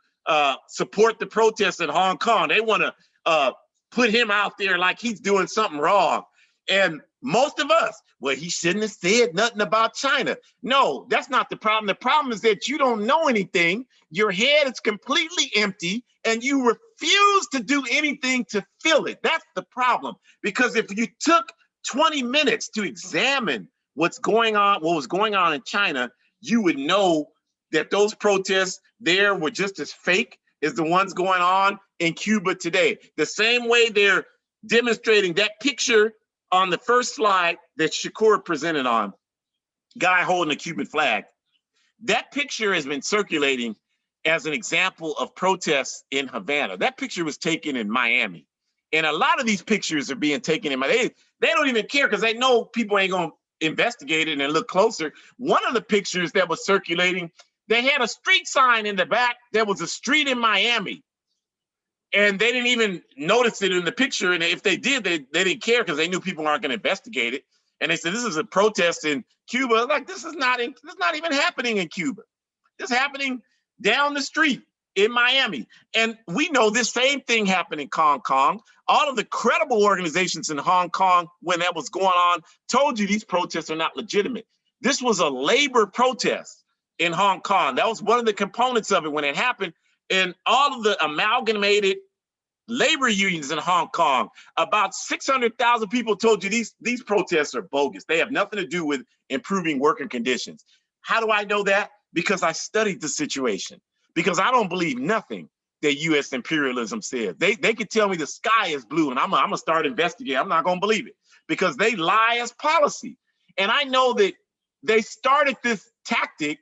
support the protests in Hong Kong. They want to put him out there like he's doing something wrong. And most of us, well, he shouldn't have said nothing about China. No, that's not the problem. The problem is that you don't know anything. Your head is completely empty, and you refuse to do anything to fill it. That's the problem. Because if you took 20 minutes to examine what was going on in China, you would know that those protests there were just as fake as the ones going on in Cuba today. The same way they're demonstrating that picture on the first slide that Shukura presented on, guy holding a Cuban flag. That picture has been circulating as an example of protests in Havana. That picture was taken in Miami. And a lot of these pictures are being taken in Miami. They don't even care because they know people ain't going to investigate it and look closer. One of the pictures that was circulating, they had a street sign in the back. There was a street in Miami. And they didn't even notice it in the picture. And if they did, they didn't care because they knew people aren't going to investigate it. And they said, this is a protest in Cuba. Like, this is not even happening in Cuba. This is happening down the street in Miami. And we know this same thing happened in Hong Kong. All of the credible organizations in Hong Kong, when that was going on, told you these protests are not legitimate. This was a labor protest in Hong Kong. That was one of the components of it when it happened. And all of the amalgamated labor unions in Hong Kong, about 600,000 people told you these protests are bogus. They have nothing to do with improving working conditions. How do I know that? Because I studied the situation. Because I don't believe nothing that U.S. imperialism says. They could tell me the sky is blue, and I'm going to start investigating. I'm not going to believe it because they lie as policy. And I know that they started this tactic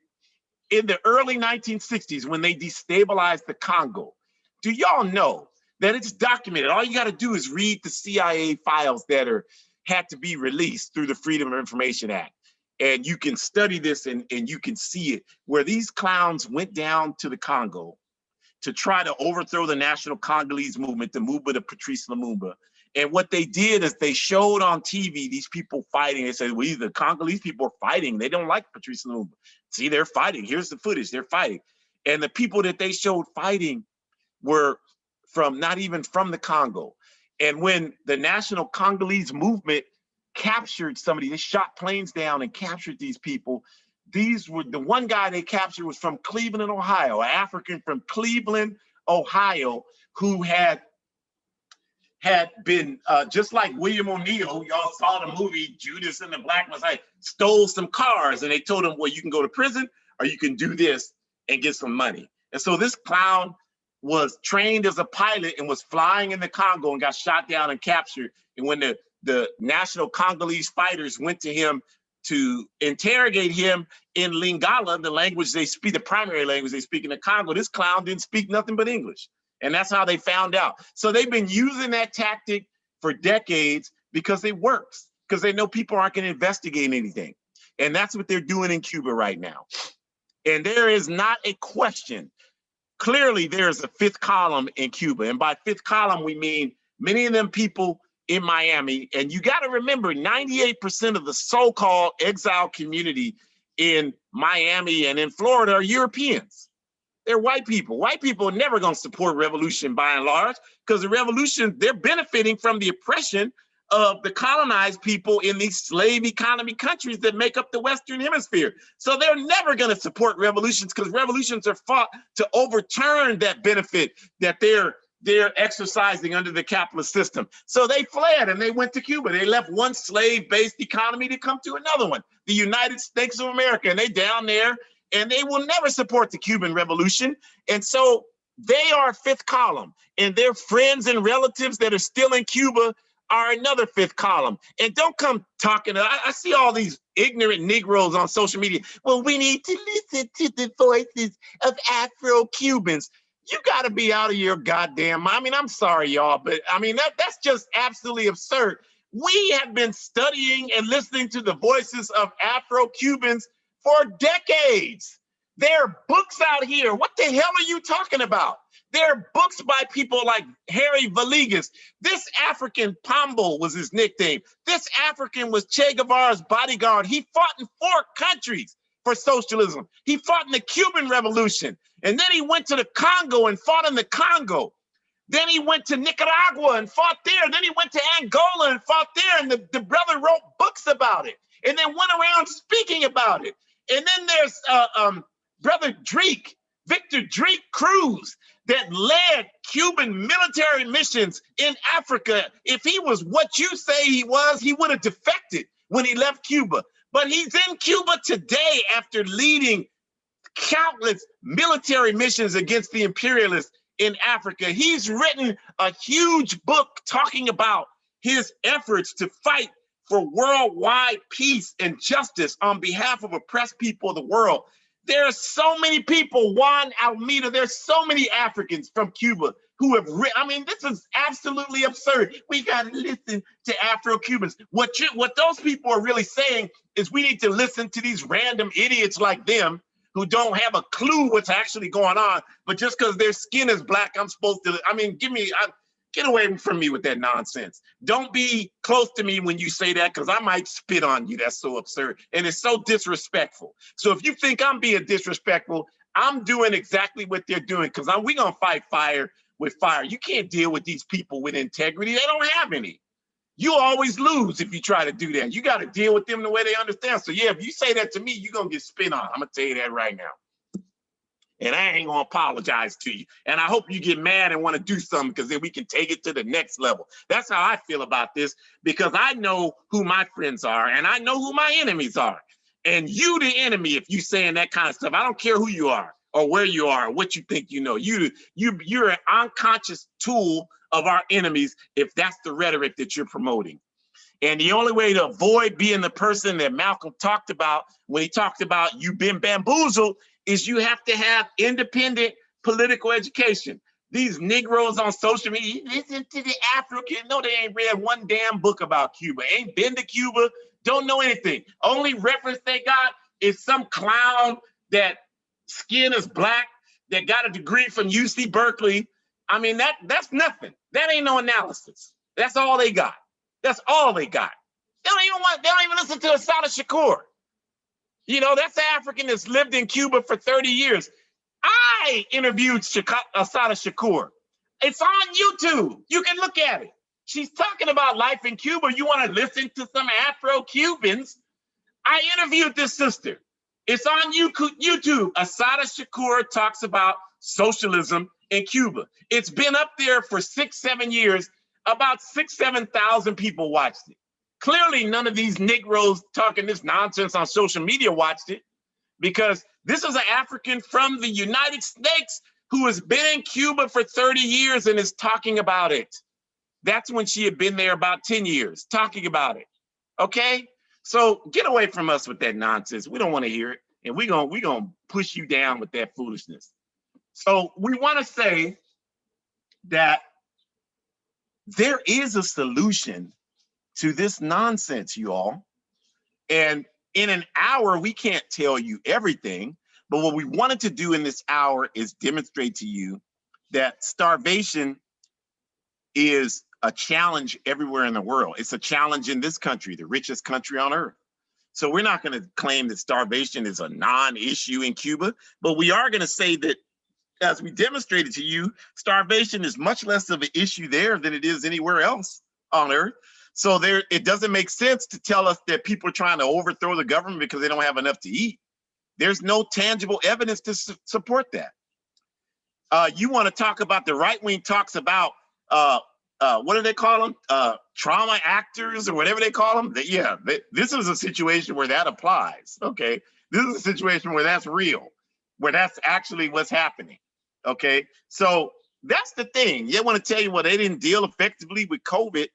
in the early 1960s when they destabilized the Congo. Do y'all know that it's documented? All you got to do is read the CIA files that had to be released through the Freedom of Information Act. And you can study this and you can see it, where these clowns went down to the Congo to try to overthrow the National Congolese movement, the movement of Patrice Lumumba. And what they did is they showed on TV these people fighting. They said, well, the Congolese people are fighting. They don't like Patrice Lumumba. See, they're fighting. Here's the footage. They're fighting. And the people that they showed fighting were from not even from the Congo. And when the national Congolese movement captured somebody, they shot planes down and captured these people. These were the one guy they captured was from Cleveland, Ohio, an African from Cleveland, Ohio, who had been just like William O'Neill. Y'all saw the movie Judas and the Black Messiah, stole some cars, and they told him, well, you can go to prison or you can do this and get some money. And so this clown was trained as a pilot and was flying in the Congo and got shot down and captured. And when the national Congolese fighters went to him to interrogate him in Lingala, the language they speak, the primary language they speak in the Congo, this clown didn't speak nothing but English. And that's how they found out. So they've been using that tactic for decades because it works, because they know people aren't going to investigate anything. And that's what they're doing in Cuba right now. And there is not a question. Clearly, there is a fifth column in Cuba. And by fifth column, we mean many of them people in Miami. And you got to remember, 98% of the so-called exile community in Miami and in Florida are Europeans. They're white people. White people are never going to support revolution by and large, because the revolution, they're benefiting from the oppression of the colonized people in these slave economy countries that make up the Western Hemisphere. So they're never going to support revolutions, because revolutions are fought to overturn that benefit that they're exercising under the capitalist system. So they fled and they went to Cuba. They left one slave-based economy to come to another one, the United States of America, and they down there, and they will never support the Cuban Revolution. And so they are fifth column, and their friends and relatives that are still in Cuba are another fifth column. And don't come talking. I see all these ignorant Negroes on social media. Well, we need to listen to the voices of Afro-Cubans. You got to be out of your goddamn mind. I mean, I'm sorry, y'all, but I mean, that's just absolutely absurd. We have been studying and listening to the voices of Afro-Cubans for decades. There are books out here. What the hell are you talking about? There are books by people like Harry Villegas. This African, Pombo was his nickname. This African was Che Guevara's bodyguard. He fought in 4 countries for socialism. He fought in the Cuban Revolution. And then he went to the Congo and fought in the Congo. Then he went to Nicaragua and fought there. Then he went to Angola and fought there. And the brother wrote books about it and then went around speaking about it. And then there's Brother Drake, Victor Drake Cruz, that led Cuban military missions in Africa. If he was what you say he was, he would have defected when he left Cuba. But he's in Cuba today after leading countless military missions against the imperialists in Africa. He's written a huge book talking about his efforts to fight for worldwide peace and justice on behalf of oppressed people of the world. There are so many people, Juan Almeida, there's so many Africans from Cuba who have written. I mean, this is absolutely absurd. We got to listen to Afro-Cubans. What those people are really saying is we need to listen to these random idiots like them who don't have a clue what's actually going on, but just because their skin is black, I'm supposed to, I mean, get away from me with that nonsense. Don't be close to me when you say that, because I might spit on you. That's so absurd. And it's so disrespectful. So if you think I'm being disrespectful, I'm doing exactly what they're doing, because we're going to fight fire with fire. You can't deal with these people with integrity. They don't have any. You always lose if you try to do that. You got to deal with them the way they understand. So yeah, if you say that to me, you're going to get spit on. I'm going to tell you that right now. And I ain't gonna apologize to you. And I hope you get mad and want to do something, because then we can take it to the next level. That's how I feel about this, because I know who my friends are and I know who my enemies are. And you the enemy if you saying that kind of stuff. I don't care who you are or where you are or what you think you know. You're an unconscious tool of our enemies if that's the rhetoric that you're promoting. And the only way to avoid being the person that Malcolm talked about when he talked about you've been bamboozled is you have to have independent political education. These Negroes on social media, listen to the African. No, they ain't read one damn book about Cuba, ain't been to Cuba, don't know anything. Only reference they got is some clown that skin is black, that got a degree from UC Berkeley. I mean, that's nothing. That ain't no analysis. That's all they got. That's all they got. They don't even listen to Assata Shakur. You know, that's the African that's lived in Cuba for 30 years. I interviewed Assata Shakur. It's on YouTube. You can look at it. She's talking about life in Cuba. You want to listen to some Afro-Cubans? I interviewed this sister. It's on YouTube. Assata Shakur talks about socialism in Cuba. It's been up there for 6-7 years. About 6,000-7,000 people watched it. Clearly, none of these Negroes talking this nonsense on social media watched it, because this is an African from the United States who has been in Cuba for 30 years and is talking about it. That's when she had been there about 10 years talking about it. Okay? So get away from us with that nonsense. We don't want to hear it. And we're gonna push you down with that foolishness. So we want to say that there is a solution to this nonsense, you all. And in an hour, we can't tell you everything, but what we wanted to do in this hour is demonstrate to you that starvation is a challenge everywhere in the world. It's a challenge in this country, the richest country on earth. So we're not going to claim that starvation is a non-issue in Cuba, but we are going to say that, as we demonstrated to you, starvation is much less of an issue there than it is anywhere else on earth. So it doesn't make sense to tell us that people are trying to overthrow the government because they don't have enough to eat. There's no tangible evidence to support that. You want to talk about the right wing talks about, what do they call them? Trauma actors or whatever they call them? This is a situation where that applies. Okay. This is a situation where that's real, where that's actually what's happening. Okay. So that's the thing. They want to tell you, well, they didn't deal effectively with COVID.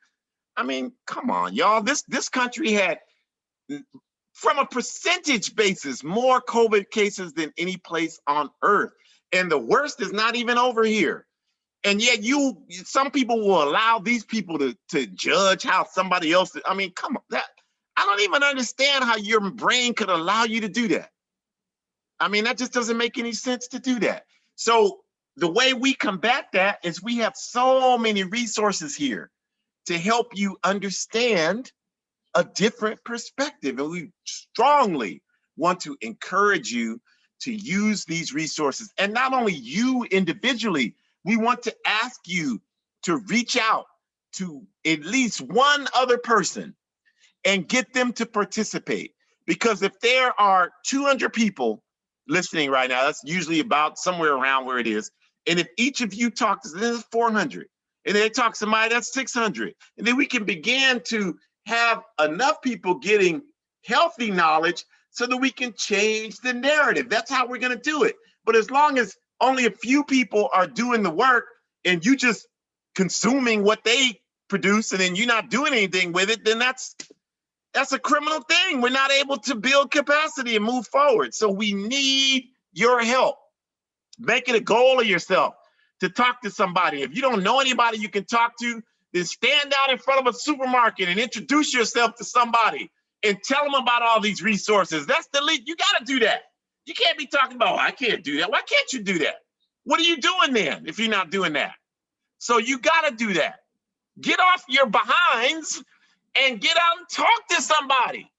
I mean, come on, y'all. This country had, from a percentage basis, more COVID cases than any place on earth. And the worst is not even over here. And yet some people will allow these people to judge how somebody else, I mean, come on, I don't even understand how your brain could allow you to do that. I mean, that just doesn't make any sense to do that. So the way we combat that is we have so many resources here to help you understand a different perspective. And we strongly want to encourage you to use these resources. And not only you individually, we want to ask you to reach out to at least one other person and get them to participate. Because if there are 200 people listening right now, that's usually about somewhere around where it is. And if each of you talk to, this is 400. And they talk to somebody, that's 600. And then we can begin to have enough people getting healthy knowledge so that we can change the narrative. That's how we're going to do it. But as long as only a few people are doing the work and you just consuming what they produce and then you're not doing anything with it, then that's a criminal thing. We're not able to build capacity and move forward. So we need your help. Make it a goal of yourself to talk to somebody. If you don't know anybody you can talk to, then stand out in front of a supermarket and introduce yourself to somebody and tell them about all these resources. That's the lead. You got to do that. You can't be talking about, oh, I can't do that. Why can't you do that? What are you doing then if you're not doing that? So you got to do that. Get off your behinds and get out and talk to somebody.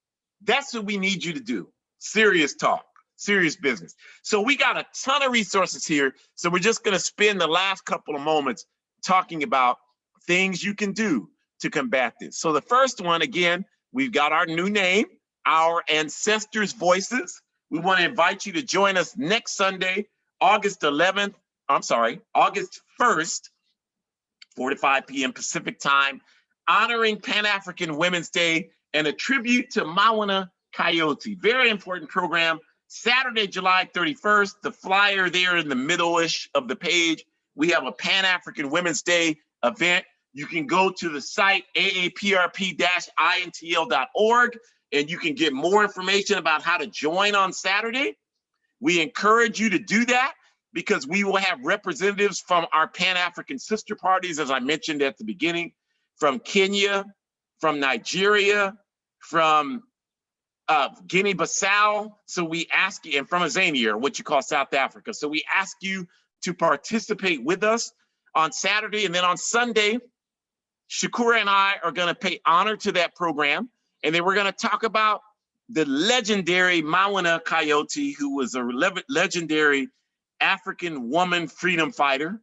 That's what we need you to do. Serious talk, serious business. So we got a ton of resources here. So we're just going to spend the last couple of moments talking about things you can do to combat this. So the first one, again, we've got our new name, Our Ancestors' Voices. We want to invite you to join us next Sunday, August 1st, 4 to 5 p.m. Pacific time, honoring Pan-African Women's Day and a tribute to Mauina Coyote. Very important program. Saturday, July 31st, the flyer there in the middle-ish of the page. We have a Pan-African Women's Day event. You can go to the site, AAPRP-intl.org, and you can get more information about how to join on Saturday. We encourage you to do that because we will have representatives from our Pan-African sister parties, as I mentioned at the beginning, from Kenya, from Nigeria, from Guinea-Bissau. So we ask you, and from Azania, or what you call South Africa. So we ask you to participate with us on Saturday. And then on Sunday, Shukura and I are going to pay honor to that program. And then we're going to talk about the legendary Mauina Coyote, who was a legendary African woman freedom fighter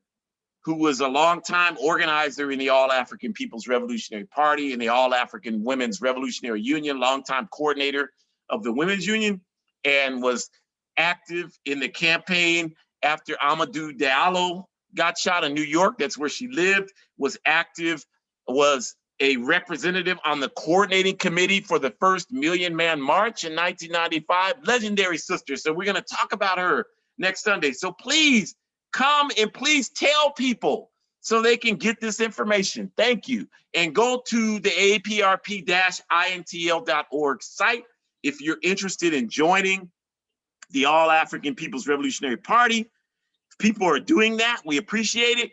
who was a longtime organizer in the All-African People's Revolutionary Party and the All-African Women's Revolutionary Union, longtime coordinator of the Women's Union, and was active in the campaign after Amadou Diallo got shot in New York. That's where she lived, was active, was a representative on the coordinating committee for the first Million Man March in 1995. Legendary sister. So we're going to talk about her next Sunday. So please come and please tell people so they can get this information. Thank you. And go to the APRP-intl.org site if you're interested in joining the All-African People's Revolutionary Party. If people are doing that, we appreciate it.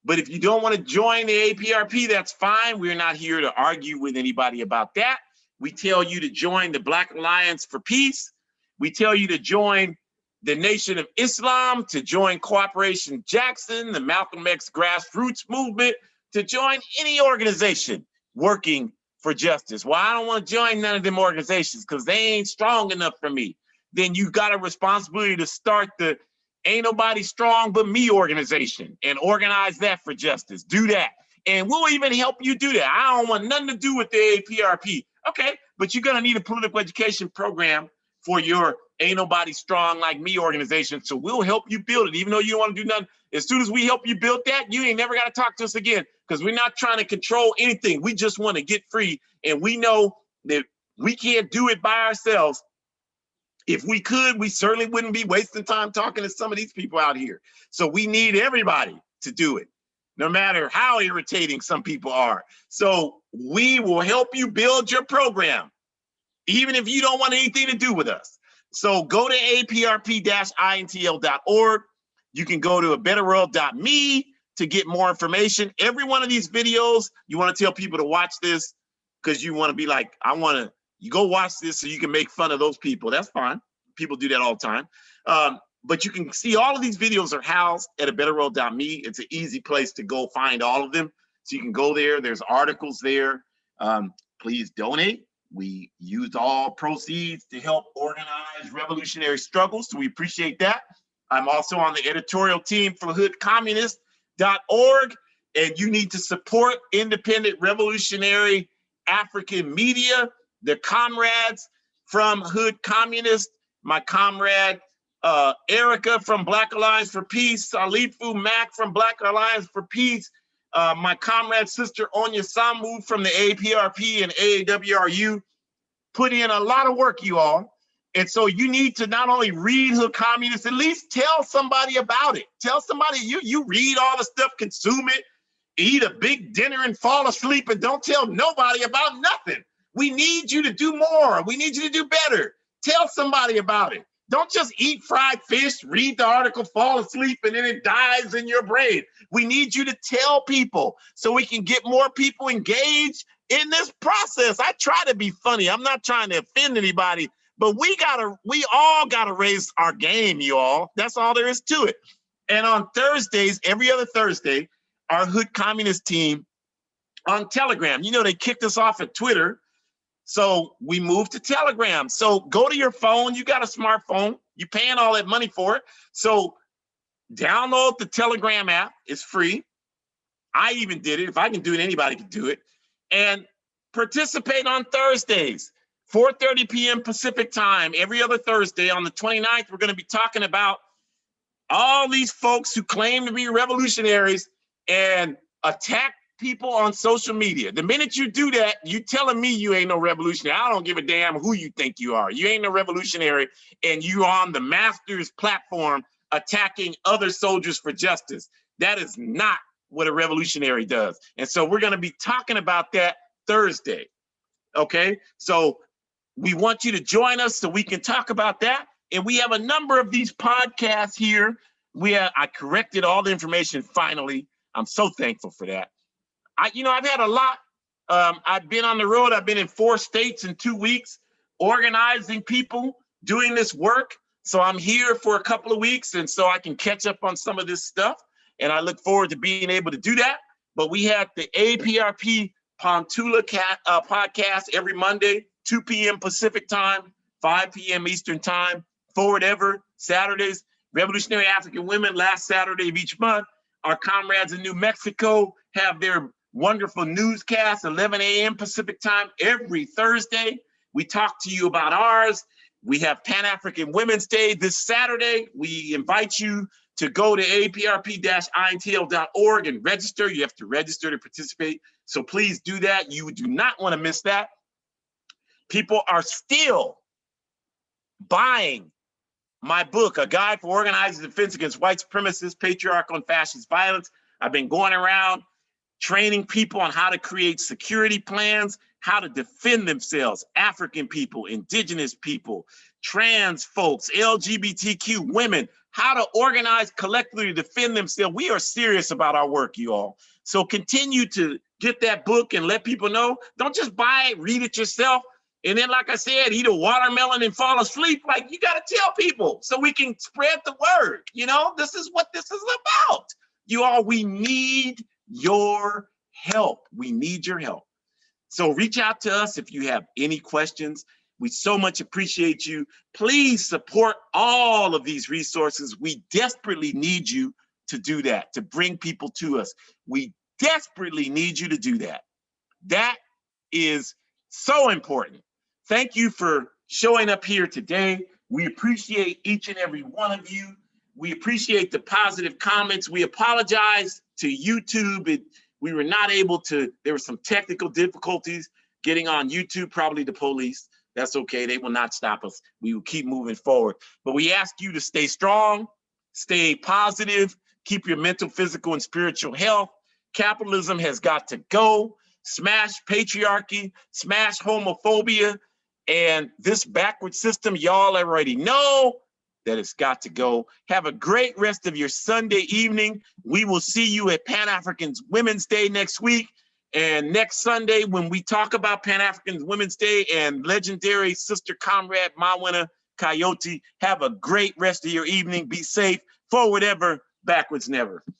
But if you don't want to join the APRP, that's fine. We're not here to argue with anybody about that. We tell you to join the Black Alliance for Peace. We tell you to join the Nation of Islam, to join Cooperation Jackson, the Malcolm X grassroots movement, to join any organization working for justice. Well, I don't want to join none of them organizations because they ain't strong enough for me. Then you got a responsibility to start the Ain't Nobody Strong But Me organization and organize that for justice. Do that. And we'll even help you do that. I don't want nothing to do with the APRP. Okay, but you're going to need a political education program for your Ain't Nobody Strong Like Me organization. So we'll help you build it, even though you don't want to do nothing. As soon as we help you build that, you ain't never got to talk to us again because we're not trying to control anything. We just want to get free. And we know that we can't do it by ourselves. If we could, we certainly wouldn't be wasting time talking to some of these people out here. So we need everybody to do it, no matter how irritating some people are. So we will help you build your program, even if you don't want anything to do with us. So go to aprp-intl.org. You can go to abetterworld.me to get more information. Every one of these videos, you want to tell people to watch this because you want to be like, you go watch this so you can make fun of those people. That's fine. People do that all the time. But you can see all of these videos are housed at abetterworld.me. It's an easy place to go find all of them. So you can go there. There's articles there. Please donate. We used all proceeds to help organize revolutionary struggles. So we appreciate that. I'm also on the editorial team for hoodcommunist.org. And you need to support independent revolutionary African media. The comrades from Hood Communist, my comrade Erica from Black Alliance for Peace, Salifu Mack from Black Alliance for Peace, my comrade sister Onya Samu from the APRP and AAWRU put in a lot of work, you all. And so you need to not only read Hood Communist, at least tell somebody about it. Tell somebody you read all the stuff, consume it, eat a big dinner and fall asleep and don't tell nobody about nothing. We need you to do more. We need you to do better. Tell somebody about it. Don't just eat fried fish, read the article, fall asleep, and then it dies in your brain. We need you to tell people so we can get more people engaged in this process. I try to be funny. I'm not trying to offend anybody, but we all gotta raise our game, you all. That's all there is to it. And on Thursdays, every other Thursday, our Hood Communist team on Telegram, they kicked us off at Twitter. So we moved to Telegram. So go to your phone. You got a smartphone. You're paying all that money for it. So download the Telegram app. It's free. I even did it. If I can do it, anybody can do it. And participate on Thursdays, 4:30 p.m. Pacific time, every other Thursday. On the 29th, we're going to be talking about all these folks who claim to be revolutionaries and attack people on social media. The minute you do that, you telling me you ain't no revolutionary. I don't give a damn who you think you are. You ain't no revolutionary, and you on the master's platform attacking other soldiers for justice. That is not what a revolutionary does. And so we're going to be talking about that Thursday. Okay? So we want you to join us so we can talk about that. And we have a number of these podcasts here. I corrected all the information finally. I'm so thankful for that. I've had a lot. I've been on the road. I've been in 4 states in 2 weeks, organizing people, doing this work. So I'm here for a couple of weeks, and so I can catch up on some of this stuff. And I look forward to being able to do that. But we have the APRP Pontula podcast every Monday, 2 p.m. Pacific time, 5 p.m. Eastern time, Forward Ever Saturdays. Revolutionary African Women, last Saturday of each month. Our comrades in New Mexico have their wonderful newscast, 11 a.m. Pacific time every Thursday. We talk to you about ours. We have Pan-African Women's Day this Saturday. We invite you to go to APRP-INTL.org and register. You have to register to participate. So please do that. You do not want to miss that. People are still buying my book, A Guide for Organizing Defense Against White Supremacist, Patriarchal, and Fascist Violence. I've been going around training people on how to create security plans, how to defend themselves, African people, indigenous people, trans folks, LGBTQ women, how to organize collectively to defend themselves. We are serious about our work, you all. So continue to get that book and let people know. Don't just buy it, read it yourself. And then, like I said, eat a watermelon and fall asleep. Like, you got to tell people so we can spread the word. You know, this is what this is about. You all, we need your help. We need your help. So reach out to us if you have any questions. We so much appreciate you. Please support all of these resources. We desperately need you to do that, to bring people to us. We desperately need you to do that. That is so important. Thank you for showing up here today. We appreciate each and every one of you. We appreciate the positive comments. We apologize to YouTube. We were not able to, there were some technical difficulties getting on YouTube, probably the police. That's okay, they will not stop us. We will keep moving forward. But we ask you to stay strong, stay positive, keep your mental, physical, and spiritual health. Capitalism has got to go. Smash patriarchy, smash homophobia, and this backward system, y'all already know that it's got to go. Have a great rest of your Sunday evening. We will see you at Pan-African Women's Day next week. And next Sunday, when we talk about Pan-African Women's Day and legendary sister comrade Mauina Coyote, have a great rest of your evening. Be safe. Forward ever, backwards never.